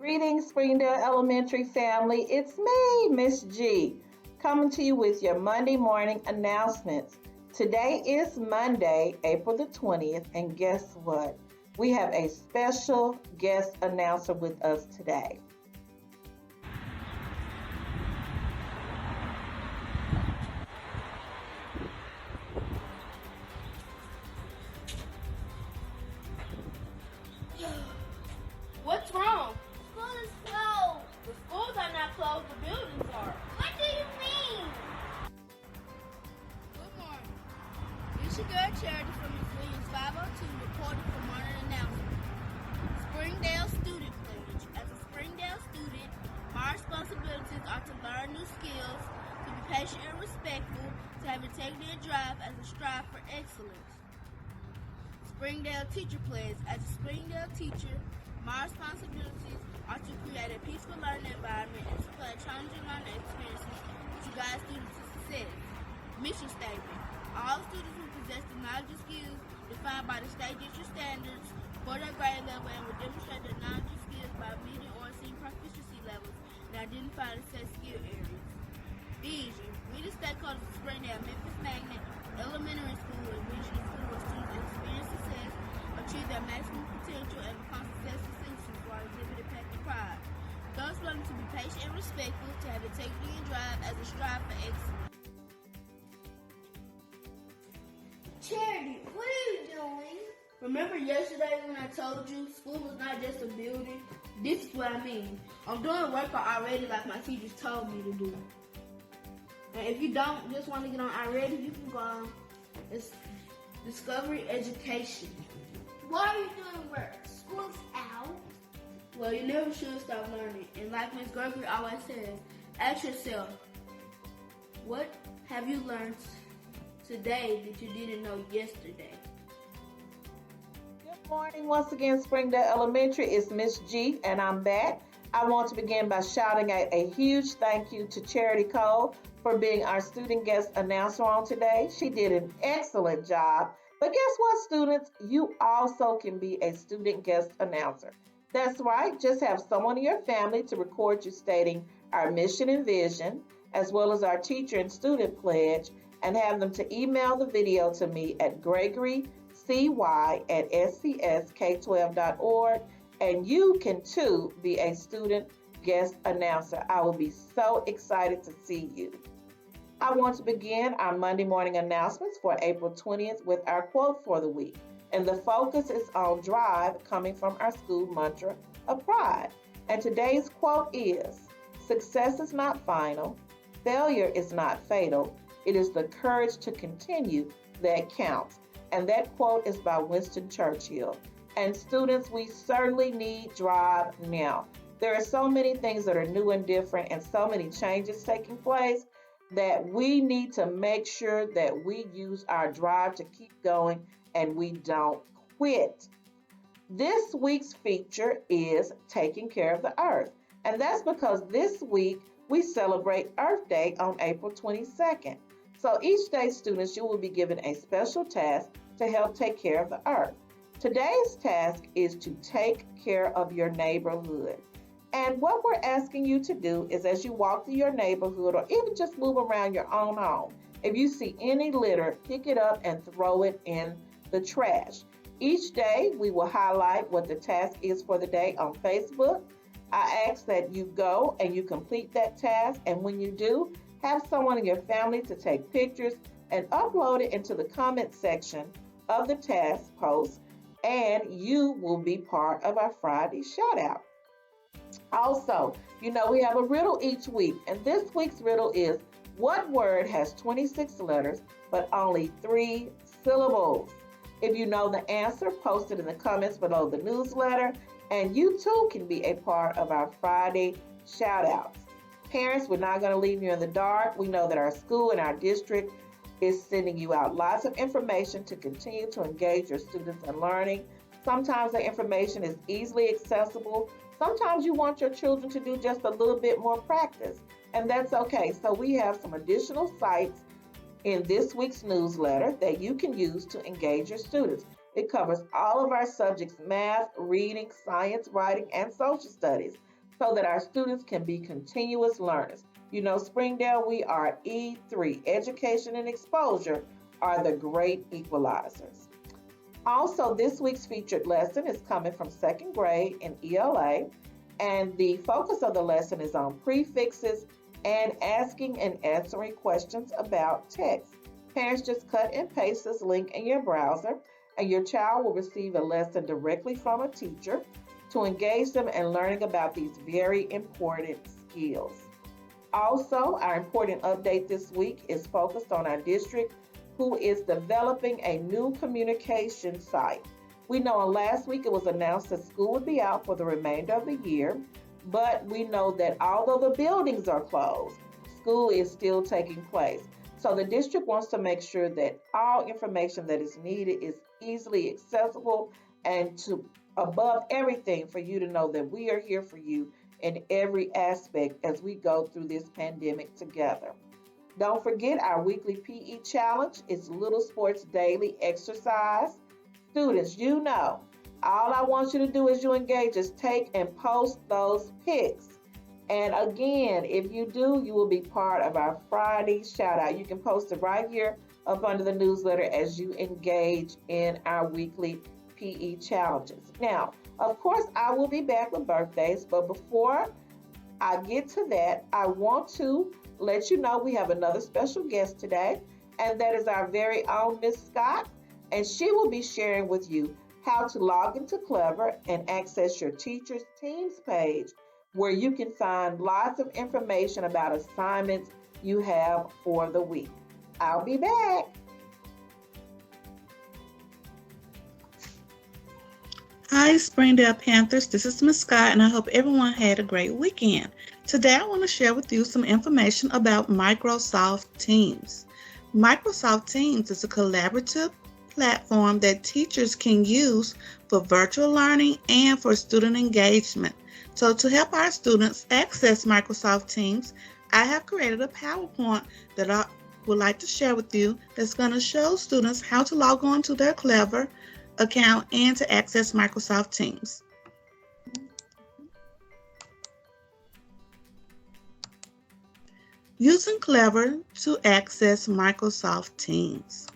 Greetings, Springdale Elementary family. It's me, Miss G, coming to you with your Monday morning announcements. Today is Monday, April the 20th, and guess what? We have a special guest announcer with us today. What's wrong? School is closed. The schools are not closed, the buildings are. What do you mean? Good morning. This your girl Charity from Miss Williams 502 reporting for morning announcement. Springdale Student Pledge. As a Springdale student, my responsibilities are to learn new skills, to be patient and respectful, to have integrity and drive as a strive for excellence. Springdale Teacher Pledge. As a Springdale teacher, my responsibilities are to create a peaceful learning environment and to provide challenging learning experiences to guide students to success. Mission statement. All students who possess the knowledge and skills defined by the state district standards for their grade level and will demonstrate their knowledge and skills by meeting or exceeding proficiency levels and identify the set skill areas. Vision. We the stakeholders of Springdale Memphis-Magnet Elementary School and Regional School where students experience success, achieve their maximum potential, and become successful citizens while exhibiting passion and pride. Those learning to be patient and respectful, to have integrity and drive as a strive for excellence. Charity, what are you doing? Remember yesterday when I told you school was not just a building? This is what I mean. I'm doing work already like my teachers told me to do. And if you don't just want to get on already, you can go on. It's Discovery Education. Why are you doing work? School's out. Well, you never should stop learning. And like Ms. Gregory always says, ask yourself, what have you learned today that you didn't know yesterday? Good morning once again, Springdale Elementary. It's Miss G, and I'm back. I want to begin by shouting out a huge thank you to Charity Cole for being our student guest announcer on today. She did an excellent job. But guess what, students? You also can be a student guest announcer. That's right, just have someone in your family to record you stating our mission and vision, as well as our teacher and student pledge, and have them to email the video to me at gregorycy@scs-k12.org. And you can too be a student guest announcer. I will be so excited to see you. I want to begin our Monday morning announcements for April 20th with our quote for the week. And the focus is on drive, coming from our school mantra of pride. And today's quote is, success is not final, failure is not fatal, it is the courage to continue that counts. And that quote is by Winston Churchill. And students, we certainly need drive now. There are so many things that are new and different and so many changes taking place that we need to make sure that we use our drive to keep going and we don't quit. This week's feature is taking care of the earth. And that's because this week we celebrate Earth Day on April 22nd. So each day, students, you will be given a special task to help take care of the earth. Today's task is to take care of your neighborhood. And what we're asking you to do is as you walk through your neighborhood or even just move around your own home, if you see any litter, pick it up and throw it in the trash. Each day, we will highlight what the task is for the day on Facebook. I ask that you go and you complete that task. And when you do, have someone in your family to take pictures and upload it into the comment section of the task post. And you will be part of our Friday shout out. Also, we have a riddle each week, and this week's riddle is, what word has 26 letters but only 3 syllables? If you know the answer, post it in the comments below the newsletter, and you too can be a part of our Friday shout outs. Parents, we're not going to leave you in the dark. We know that our school and our district is sending you out lots of information to continue to engage your students in learning. Sometimes the information is easily accessible. Sometimes you want your children to do just a little bit more practice, and that's okay. So we have some additional sites in this week's newsletter that you can use to engage your students. It covers all of our subjects: math, reading, science, writing, and social studies. so that our students can be continuous learners. You know, Springdale, we are E3. Education and exposure are the great equalizers. Also, this week's featured lesson is coming from second grade in ELA, and the focus of the lesson is on prefixes and asking and answering questions about text. Parents, just cut and paste this link in your browser, and your child will receive a lesson directly from a teacher to engage them in learning about these very important skills. Also, our important update this week is focused on our district who is developing a new communication site. We know last week it was announced that school would be out for the remainder of the year, but we know that although the buildings are closed, school is still taking place. So the district wants to make sure that all information that is needed is easily accessible, and to above everything, for you to know that we are here for you in every aspect as we go through this pandemic together. Don't forget our weekly PE challenge. It's Little Sports Daily Exercise. Students, you know, all I want you to do as you engage is take and post those pics. And again, if you do, you will be part of our Friday shout out. You can post it right here up under the newsletter as you engage in our weekly PE challenges. Now, of course, I will be back with birthdays, but before I get to that, I want to let you know we have another special guest today, and that is our very own Miss Scott, and she will be sharing with you how to log into Clever and access your teacher's Teams page, where you can find lots of information about assignments you have for the week. I'll be back. Hi, Springdale Panthers. This is Miss Scott, and I hope everyone had a great weekend. Today, I want to share with you some information about Microsoft Teams. Microsoft Teams is a collaborative platform that teachers can use for virtual learning and for student engagement. So to help our students access Microsoft Teams, I have created a PowerPoint that I would like to share with you that's going to show students how to log on to their Clever account and to access Microsoft Teams. Using Clever to access Microsoft Teams.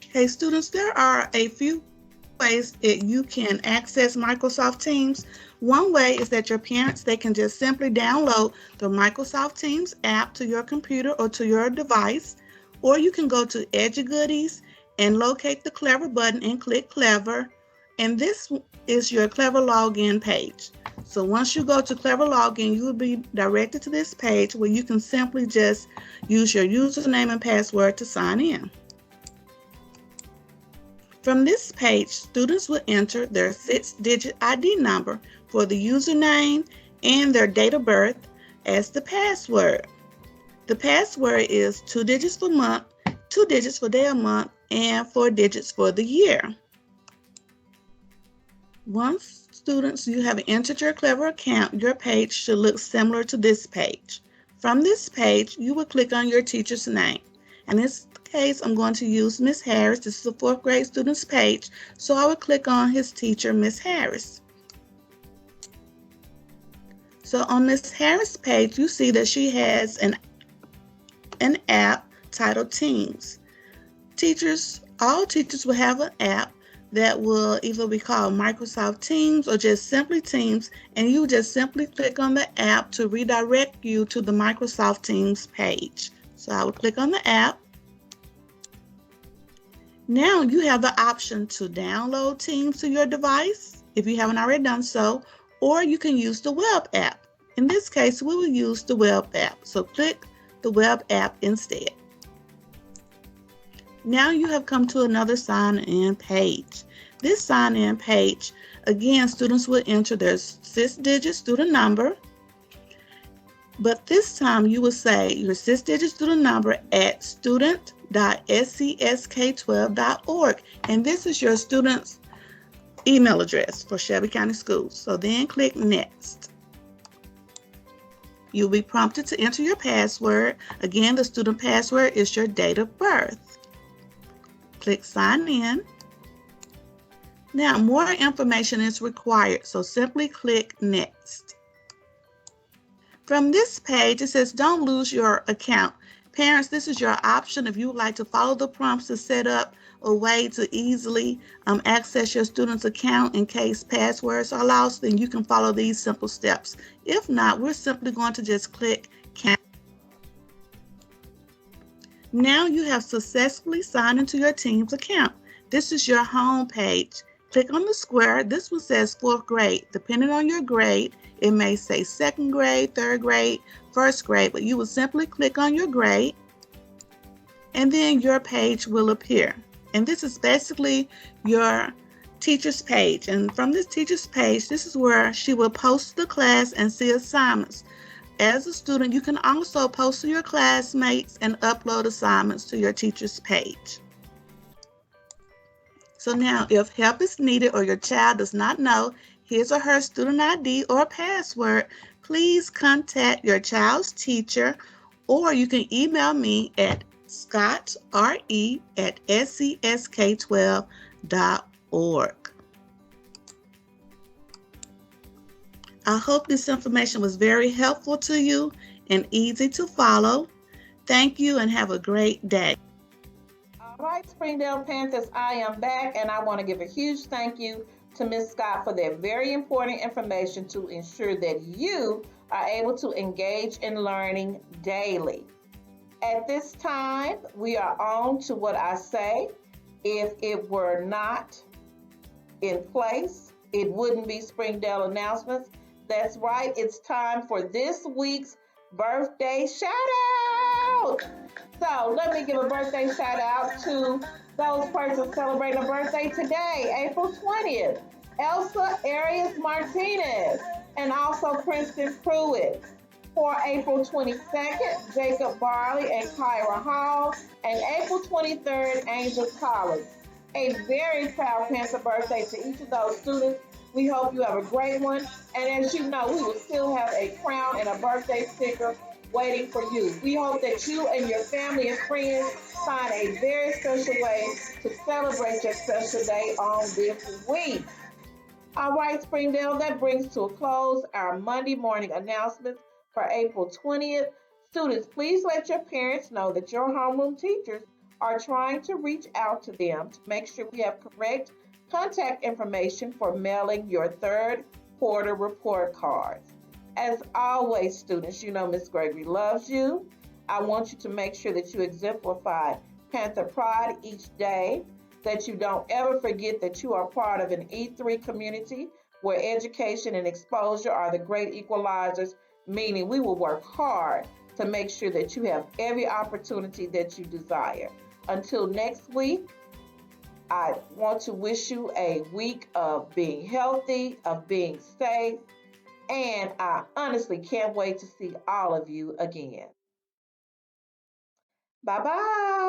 Hey students, there are a few ways that you can access Microsoft Teams. One way is that your parents, they can just simply download the Microsoft Teams app to your computer or to your device, or you can go to EduGoodies and locate the Clever button and click Clever, and this is your Clever login page. So once you go to Clever login, you will be directed to this page where you can simply just use your username and password to sign in. From this page, students will enter their 6-digit ID number for the username and their date of birth as the password. The password is 2 digits for month, 2 digits for day of month, and 4 digits for the year. Once students, you have entered your Clever account, your page should look similar to this page. From this page, you will click on your teacher's name. In this case, I'm going to use Miss Harris. This is a 4th grade student's page, so I will click on his teacher, Miss Harris. So on Miss Harris' page, you see that she has an app titled Teams. All teachers will have an app that will either be called Microsoft Teams or just simply Teams, and you just simply click on the app to redirect you to the Microsoft Teams page. So I will click on the app. Now you have the option to download Teams to your device if you haven't already done so, or you can use the web app. In this case, we will use the web app. So click the web app instead. Now you have come to another sign-in page. This sign-in page, again, students will enter their 6-digit student number, but this time you will say your 6-digit student number at student.scesk12.org, and this is your student's email address for Shelby County Schools. So then click Next. You'll be prompted to enter your password. Again, the student password is your date of birth. Click Sign In. Now, more information is required, so simply click Next. From this page, it says don't lose your account. Parents, this is your option if you would like to follow the prompts to set up a way to easily access your student's account in case passwords are lost, then you can follow these simple steps. If not, we're simply going to just click Cancel. Now you have successfully signed into your team's account. This is your home page. Click on the square. This one says 4th grade. Depending on your grade, it may say 2nd grade, 3rd grade, 1st grade, but you will simply click on your grade and then your page will appear. And this is basically your teacher's page. And from this teacher's page, this is where she will post the class and see assignments. As a student, you can also post to your classmates and upload assignments to your teacher's page. So now, if help is needed or your child does not know his or her student ID or password, please contact your child's teacher, or you can email me at scottre@sesk12.org. I hope this information was very helpful to you and easy to follow. Thank you and have a great day. All right, Springdale Panthers, I am back, and I want to give a huge thank you to Ms. Scott for that very important information to ensure that you are able to engage in learning daily. At this time, we are on to what I say. If it were not in place, it wouldn't be Springdale Announcements. That's right, it's time for this week's birthday shout out. So let me give a birthday shout out to those persons celebrating a birthday today, April 20th, Elsa Arias Martinez, and also Princeton Pruitt. For April 22nd, Jacob Barley and Kyra Hall, and April 23rd, Angel Collins. A very proud Panther birthday to each of those students. We hope you have a great one. And as you know, we will still have a crown and a birthday sticker waiting for you. We hope that you and your family and friends find a very special way to celebrate your special day on this week. All right, Springdale, that brings to a close our Monday morning announcements for April 20th. Students, please let your parents know that your homeroom teachers are trying to reach out to them to make sure we have correct contact information for mailing your 3rd quarter report cards. As always, students, you know Miss Gregory loves you. I want you to make sure that you exemplify Panther pride each day, that you don't ever forget that you are part of an E3 community where education and exposure are the great equalizers, meaning we will work hard to make sure that you have every opportunity that you desire. Until next week, I want to wish you a week of being healthy, of being safe, and I honestly can't wait to see all of you again. Bye-bye.